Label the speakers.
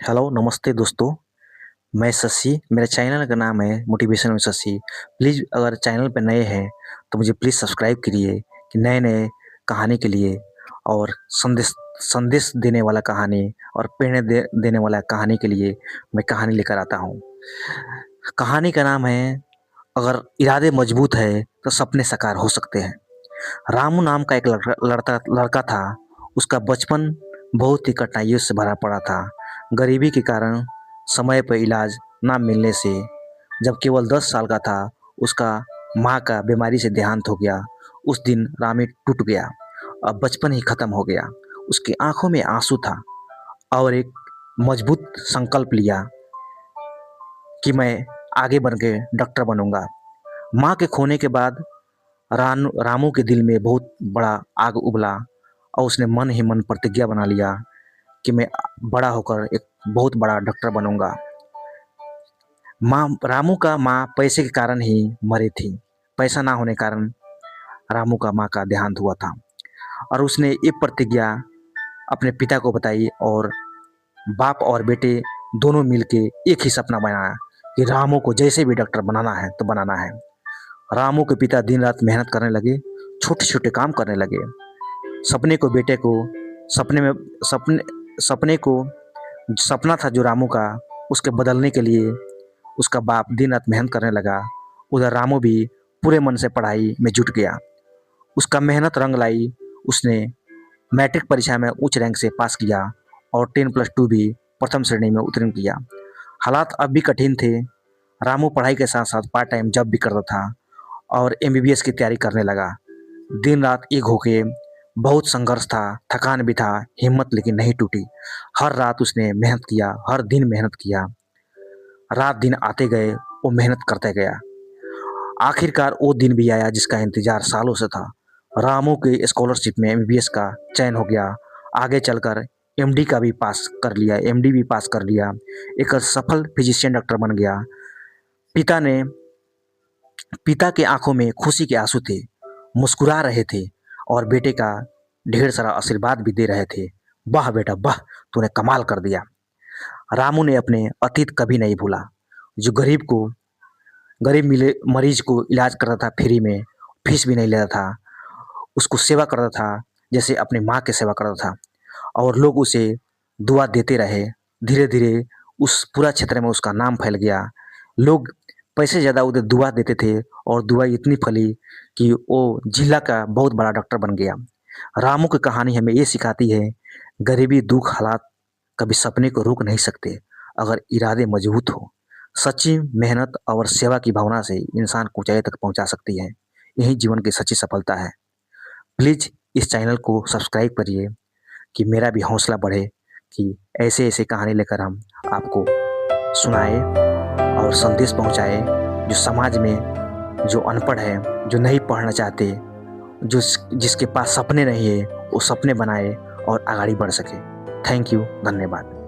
Speaker 1: Hello, नमस्ते दोस्तों। मैं शशि, मेरे चैनल का नाम है मोटिवेशन विद शशि। प्लीज़ अगर चैनल पे नए हैं तो मुझे प्लीज़ सब्सक्राइब करिए कि नए-नए कहानी के लिए और संदेश संदेश देने वाला कहानी और प्रेरणा देने वाला कहानी के लिए मैं कहानी लेकर आता हूँ। कहानी का नाम है अगर इरादे मजबूत है तो सपने साकार हो सकते हैं। रामू नाम का एक लड़का लड़का था। उसका बचपन बहुत ही कठिनाइयों से भरा पड़ा था। गरीबी के कारण समय पर इलाज ना मिलने से जब केवल 10 साल का था, उसका माँ का बीमारी से देहांत हो गया। उस दिन रामी टूट गया। अब बचपन ही खत्म हो गया। उसकी आंखों में आंसू था और एक मजबूत संकल्प लिया कि मैं आगे बढ़ के डॉक्टर बनूंगा। माँ के खोने के बाद रामू के दिल में बहुत बड़ा आग उबला और उसने मन ही मन प्रतिज्ञा बना लिया कि मैं बड़ा होकर एक बहुत बड़ा डॉक्टर बनूंगा। माँ रामू का माँ पैसे के कारण ही मरी थी। पैसा ना होने के कारण रामू का माँ का देहांत हुआ था और उसने ये प्रतिज्ञा अपने पिता को बताई और बाप और बेटे दोनों मिलके एक ही सपना बनाया कि रामू को जैसे भी डॉक्टर बनाना है तो बनाना है। रामू के पिता दिन रात मेहनत करने लगे, छोटे-छोटे काम करने लगे। सपने को बेटे को सपने में सपने सपने को सपना था जो रामू का, उसके बदलने के लिए उसका बाप दिन रात मेहनत करने लगा। उधर रामू भी पूरे मन से पढ़ाई में जुट गया। उसका मेहनत रंग लाई। उसने मैट्रिक परीक्षा में उच्च रैंक से पास किया और 10+2 भी प्रथम श्रेणी में उत्तीर्ण किया। हालात अब भी कठिन थे। रामू पढ़ाई के साथ साथ पार्ट टाइम जॉब भी करता था और एमबीबीएस की तैयारी करने लगा। दिन रात एक होके बहुत संघर्ष था, थकान भी था, हिम्मत लेकिन नहीं टूटी। हर रात उसने मेहनत किया, हर दिन मेहनत किया। रात दिन आते गए, वो मेहनत करते गया। आखिरकार वो दिन भी आया जिसका इंतजार सालों से था। रामू के स्कॉलरशिप में एमबीबीएस का चयन हो गया। आगे चलकर एमडी का भी पास कर लिया, एमडी भी पास कर लिया। एक सफल फिजिशियन डॉक्टर बन गया। पिता ने पिता की आंखों में खुशी के आंसू थे, मुस्कुरा रहे थे और बेटे का ढेर सारा आशीर्वाद भी दे रहे थे। वाह बेटा वाह, तूने कमाल कर दिया। रामू ने अपने अतीत कभी नहीं भूला। जो गरीब मिले मरीज को इलाज करता था फ्री में, फीस भी नहीं लेता था। उसको सेवा करता था जैसे अपनी माँ की सेवा करता था और लोग उसे दुआ देते रहे। धीरे-धीरे उस पूरा क्षेत्र में उसका नाम फैल गया। लोग पैसे ज़्यादा उधर दुआ देते थे और दुआ इतनी फैली कि वो जिला का बहुत बड़ा डॉक्टर बन गया। रामू की कहानी हमें ये सिखाती है, गरीबी, दुःख, हालात कभी सपने को रोक नहीं सकते अगर इरादे मजबूत हो। सच्ची मेहनत और सेवा की भावना से इंसान को ऊँचाई तक पहुँचा सकती है। यही जीवन की सच्ची सफलता है। प्लीज़ इस चैनल को सब्सक्राइब करिए कि मेरा भी हौसला बढ़े कि ऐसे-ऐसे कहानी लेकर हम आपको सुनाएँ और संदेश पहुँचाएँ, जो समाज में जो अनपढ़ है, जो नहीं पढ़ना चाहते, जिसके पास सपने नहीं है, वो सपने बनाए और आगाड़ी बढ़ सके। थैंक यू, धन्यवाद।